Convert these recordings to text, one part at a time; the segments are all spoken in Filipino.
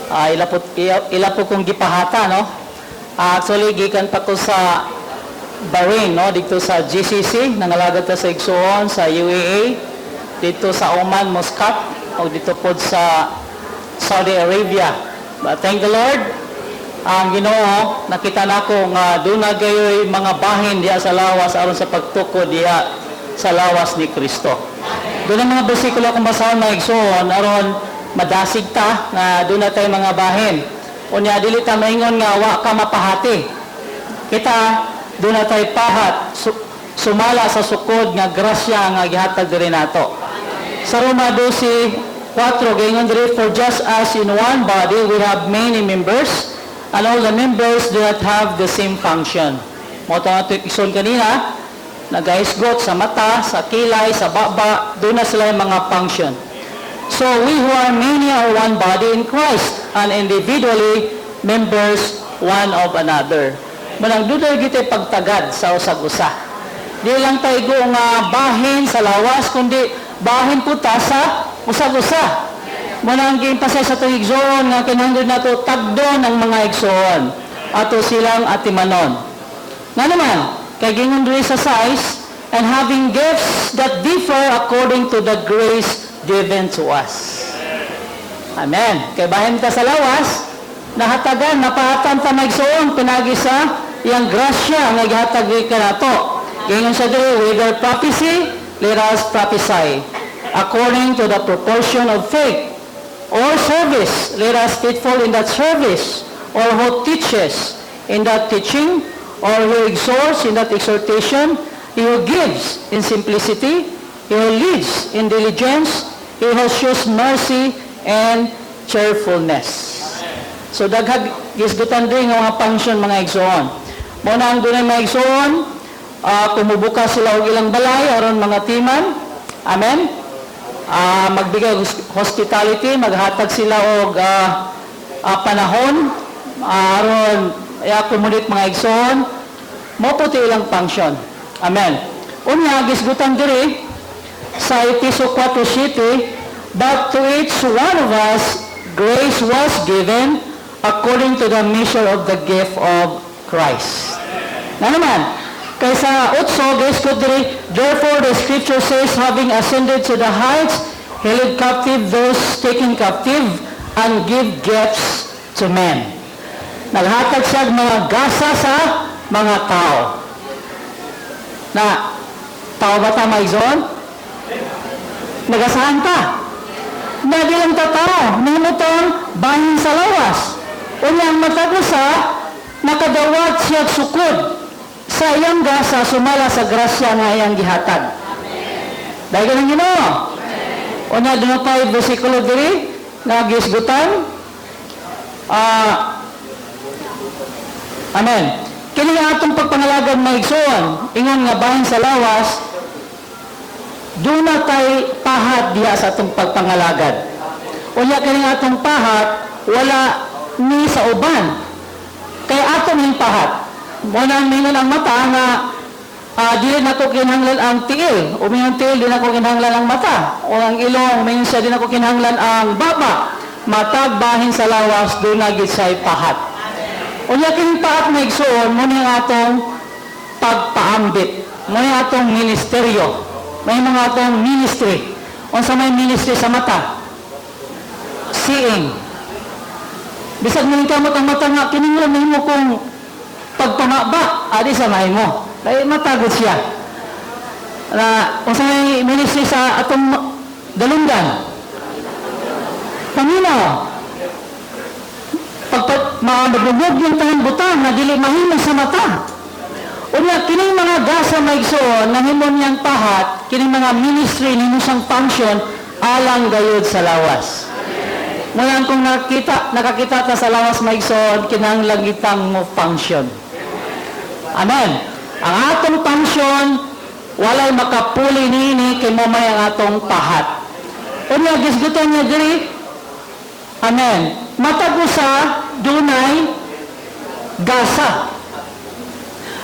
ila po kong gipahata, no? Actually, gikan pa ko sa Bahrain, no? Dito sa GCC, nangalagad ta sa Igsoon, sa UAE, dito sa Oman, Muscat, o dito po sa Saudi Arabia. But thank the Lord, ang Ginoo, nakita na ko nga doon na gayoy mga bahin diya sa lawas aron sa pagtukod diya sa lawas ni Kristo. Doon ang mga bersikulo kung basahan mga Igsoon, aron madasig ta na doon na tayo mga bahin. Unya dili ta maingon nga wa ka mapahati. Kita doon na tayo pahat sumala sa sukod nga grasya nga gihatag diri nato. Sa Roma 12:4 gingon diri, for just as in one body we have many members and all the members do not have the same function. Mo ta ato ison kanina, nagaisgot sa mata, sa kilay, sa baba, doon na sila yung mga function. So we who are many are one body in Christ and individually members one of another. Manang duday gitay pagtagad sa usag-usa. Di lang tayo nga bahin sa lawas, kundi bahin po ta sa usag-usa. Manang gimpasay sa itong igsoon nga kinahanglan nato tagdon ang mga igsoon ato silang atimanon. Nga naman, kay gingon diri sa size, and having gifts that differ according to the grace given to us. Amen. Kay bahin ta sa lawas, nahatagan, napahatan ta magsuon, pinagi sa iyang grasya nga gihatag ka nato. Gingon sa diri, whether prophecy, let us prophesy, according to the proportion of faith, or service, let us faithful in that service, or who teaches in that teaching, or who exhorts in that exhortation, he who gives in simplicity, he who leads in diligence, he who shows mercy and cheerfulness. So daghag gisgutan din nga mga function mga igsoon. Muna ang dunay mga igsoon, kumubuka sila og ilang balay aron mga timan. Amen. Magbigay hospitality, maghatag sila og panahon aron i-accommodate mga igsoon. Mo puti ilang function. Amen. Unya gisgutan diri sa Efeso 4:7, but to each one of us grace was given according to the measure of the gift of Christ. Na naman, kaysa 8, guys ko diri, therefore the scripture says, having ascended to the heights, he led captive those taken captive and give gifts to men. Naghatag siya mga gasa sa mga tao. Na tao ba ta maigsoon? Nagasahan ka? Nadi lang tao, nangunutong bahin sa lawas. Unyang matagusa, nakadawat siya sukod sa iyang gasa, sumala sa grasya nga iyang gihatag. Dahil ka ng Ginoo. Unya, doon pa yung versikulo diri, nagisgutan. Amen. Kini nga atong pagpangalagan maigsoon, ingon nga bahin sa lawas, doon na tayo pahat diya sa atong pagpangalagad. Unya kini nga atong pahat, wala ni sa uban. Kaya atong yung pahat. Muna mingon ang mata nga dili na ko kinahanglan ang tiil. O mingon tiil, di na ko kinahanglan ang mata. O ang ilong, mingon siya, di na ko kinahanglan ang baba. Matag bahin sa lawas, doon na gisay pahat. Unya kini pahat na igsoon, muna yung atong pagpaambit. Muna yung atong ministeryo. May mga atong ministry. O sa may ministry sa mata. Seeing. Bisag mo kamot ang mata nga, kininglan mo kung pagpamaba, adi sa mahin mo. Kaya matagod siya. Kung sa may ministry sa atong dalungan, paminaw, magbubog yung tangang butang na dili mahimong sa mata. Unya, kining mga gasa maigsoon, nahimon niyang pahat, kining mga ministry, nimo siyang function, alang gayud sa lawas. Ngayon kung nakakita ta sa lawas maigsoon, kinahanglan kitang mo function. Amen. Ang atong function, walay makapuli niini kay mo may ang atong pahat. Unya, gisgutan niya diri, amen, matagusa, dunay, gasa.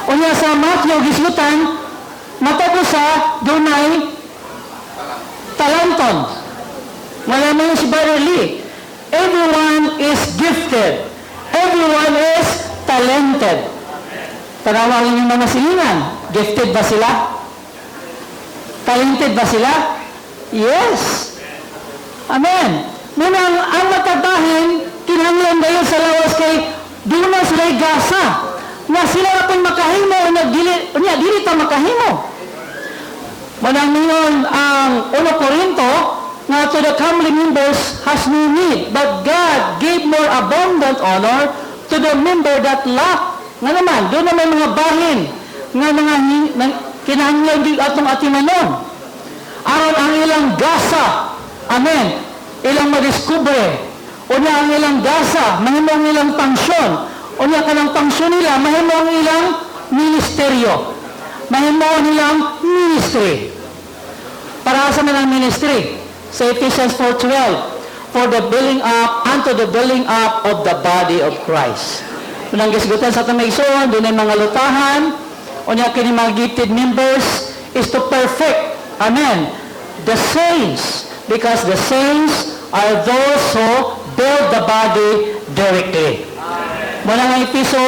Unya sa Matthew, gisgutan, matagusa, dunay, talanton. Wala mo si Brother Lee. Everyone is talented. Tanawagin yung mga silingan. Gifted ba sila? Talented ba sila? Yes. Amen. Munang ang matabahin, kinahanglan dayon sa lawas kay doon na sila gasa. Nga sila ako'y makahimo, dili ta makahimo. Munang mingon ang 1 Corinto, nga to the comely members has no need, but God gave more abundant honor to the member that lack. Nga naman, doon naman mga bahin, nga mga kinahanglan din atong atimanon. Aron ang ilang gasa, amen, ilang madiskubre, o niya ang ilang gasa, mahimo ang ilang pangsyon, o niya kanang pangsyon nila, mahimo ang ilang ministeryo, mahimo ang ilang ministry. Para sa mga ministry, sa Ephesians 4:12, for the building up, unto the building up of the body of Christ. Unang gisgutan sa itong maigsoon, doon ay mga lutahan, o niya kini mga gifted members, is to perfect, amen, the saints, because the saints are those who build the body directly. Mula nga Episo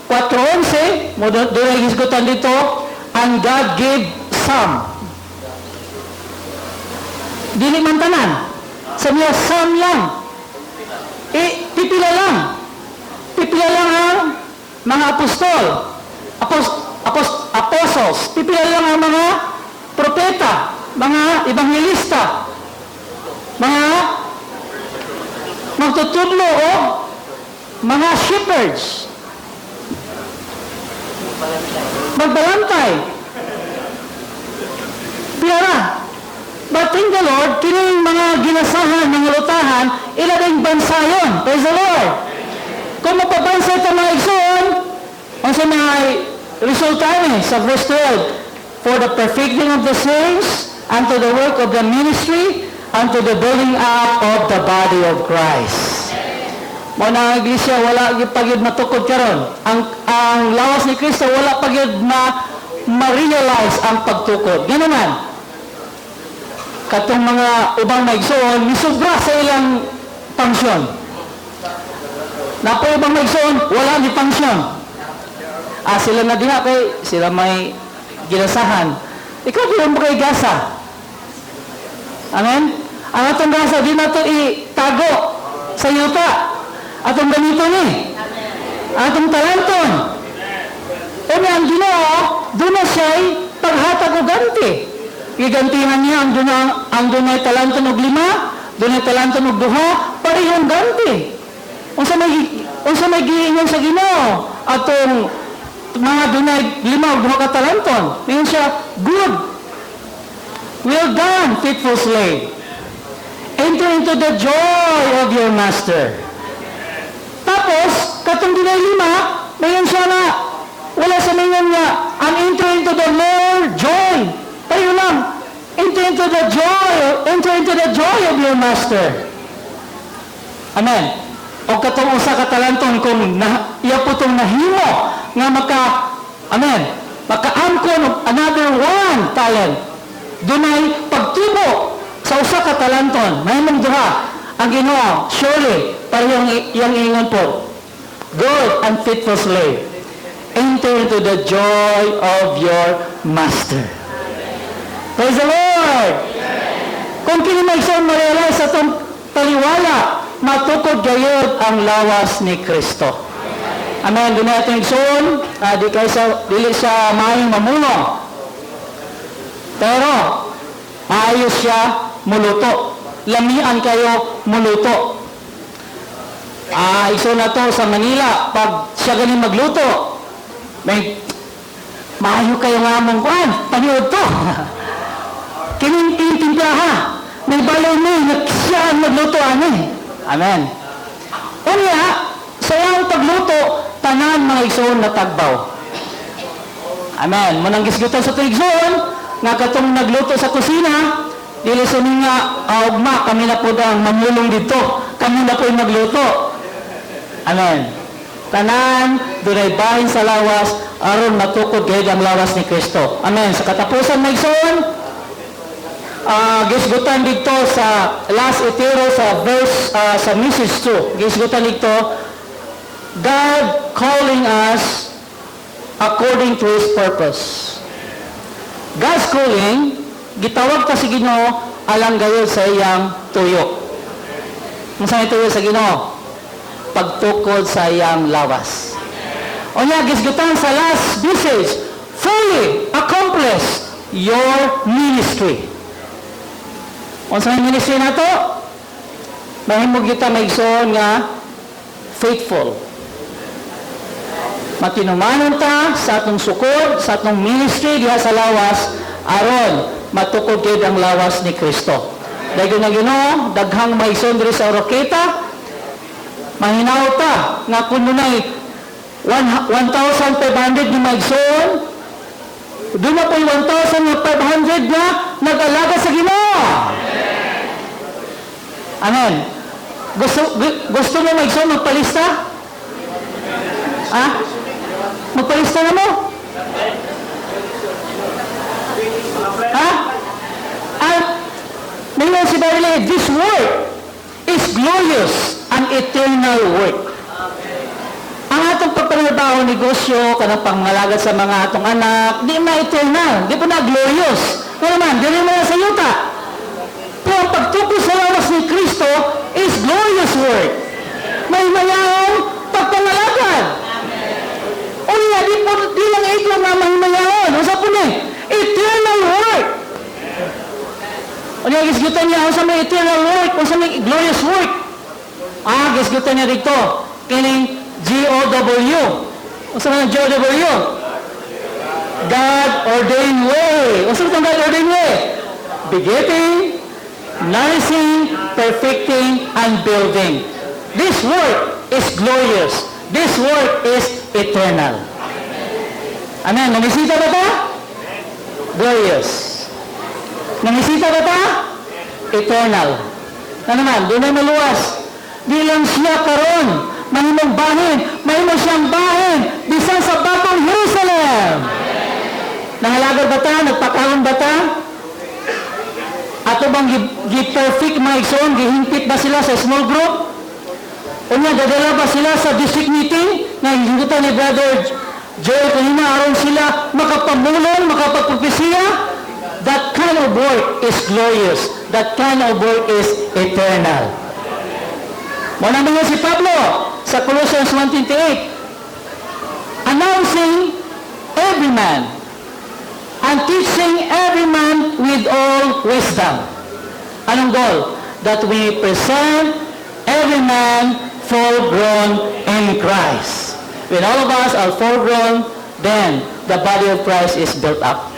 4:11, doon ay gisgutan dito, and God gave some. Dili man tanan. Sa niya, some lang. Pipila lang. Pipila lang ang mga apostol. Apostles. Pipila lang ang mga propeta. Mga evangelista. Mga magtutudlo o mga shepherds. Magbalantay. Piyara. But thank the Lord, kining mga ginasahan, mga lutahan, ila ding bansayon. Praise the Lord. Kung mapabansa ito mga igsoon, ang sa mga resulta sa verse 12, for the perfecting of the saints, unto the work of the ministry, unto the building up of the body of Christ. Muna ang iglesia, wala pagid matukod karon. Ang lawas ni Kristo, wala pagid ma-realize ang pagtukod. Ganun man. Katong mga ubang maigsoon, nisubra sa ilang pangsyon. Na po ibang maigsoon, wala ni pangsyon. Sila na diha kay, sila may ginasahan. Ikaw di mo kay gasa. Amen? Ang atong gasa, di na ito itago sa yuta. Atong ganito ni. Atong talenton. O niya, ang Ginoo, doon na siya'y paghatag o ganti. Igantihan niya ang dunay talanton og 5, dunay talanton og 2, parehong ganti. Unsa may giingon sa Ginoo atong mga dunay 5 og 2 ka talanton. Ingon siya, good. Well done, faithful slave. Enter into the joy of your master. Tapos, katong dunay 5, mayon siya na wala sa mingon niya, and enter into the more joy. Tayo lang, enter into the joy of your master. Amen. O katong usa ka talanton kung iya po itong nahimo nga makaangkon og another 1 talent. Dunay pagtubo sa usa ka talanton, mahimong duha. Ang Ginoo, surely, parehong iyang ingon po, good and faithful slave, enter into the joy of your master. Praise the Lord! Kung kinimaigsoon ma-realize sa itong taliwala, matukod gayod ang lawas ni Kristo. Amen. Doon natin igsoon, dili siya maayong mamulong. Pero, maayos siya muluto. Lamian kayo muluto. Igsoon na to sa Manila, pag siya ganing magluto, may maayo kayo nga mong paniod to. Kining timpla ha. May balaw ni, siya ang magluto Amen. Unya, sa iyang pagluto, tanan mga igsoon na tagbaw. Amen. Munang gisgutan sa igsoon, nga katong nagluto sa kusina, dili sa mga ugma, kami na po ang mamulong dito. Kami na po yung magluto. Amen. Tanan, dunay bahin sa lawas, aron matukod gayud ang lawas ni Kristo. Amen. Sa katapusan mga igsoon, gisgutan dito sa last itero sa verse sa message 2. Gisgutan dito God calling us according to His purpose. God's calling, gitawag ta si Ginoo alang gayud sa iyang tuyo. Kung saan tuyo sa Ginoo? Pagtukod sa iyang lawas. O niya, gisgutan sa last message, fully accomplish your ministry. Kung saan ministry na to? Mahimog kita maigsoon nga faithful. Matinumanon ta sa atong sukod, sa atong ministry diha sa lawas, aron matukod kay ang lawas ni Kristo. Dahil na Ginoo, daghang maigsoon diri sa Oroqueta, mahinaw ta nga kun dunay 1,500 ni maigsoon, doon na po 1,500 na nag-alaga sa Ginoo. Amen. Gusto mo maigsoon magpalista? Ha? Magpalista na mo? Ha? At ngayon si Barilay, this work is glorious and eternal work. Ang atong pagpanalbaho negosyo, kanang pangalagat sa mga atong anak, di na eternal, di po na glorious. Pero naman, di rin mo na sa yuta. Pero ang pagtukos sa lawas ni Kristo is glorious work. May mayroong pagpangalagad. O niya, di lang ikaw na mahimayaon. Usa po ni, eternal work. O niya, gisgutan niya, usa may eternal work, usa may glorious work. Gisgutan niya dito, kining G-O-W. Usa may G-O-W? God-ordained way. Usa may God-ordained way? Begetting, nourishing, perfecting, and building. This work is glorious. This work is eternal. Amen. Nangisita ba ta? Glorious. Nangisita ba ta? Eternal. Na naman, doon ay maluwas. Di lang siya karon. Mahimong bahin. Mahimong siyang bahin. Bisan sa bagong Jerusalem. Nangalagad ba ta? Nagpakaroon ba ta? Ato bang gi-perfect mga igsoon? Gihimpit ba sila sa small group? O niya, dadala ba sila sa district meeting na hindutan ni Brother Joel kanina aron sila makapamulong, makapagpropesiya? That kind of work is glorious. That kind of work is eternal. Muna mga si Pablo sa Colossians 1:28, announcing every man and teaching every man with all wisdom. Anong goal? That we present every man full-grown in Christ. When all of us are full-grown, then the body of Christ is built up.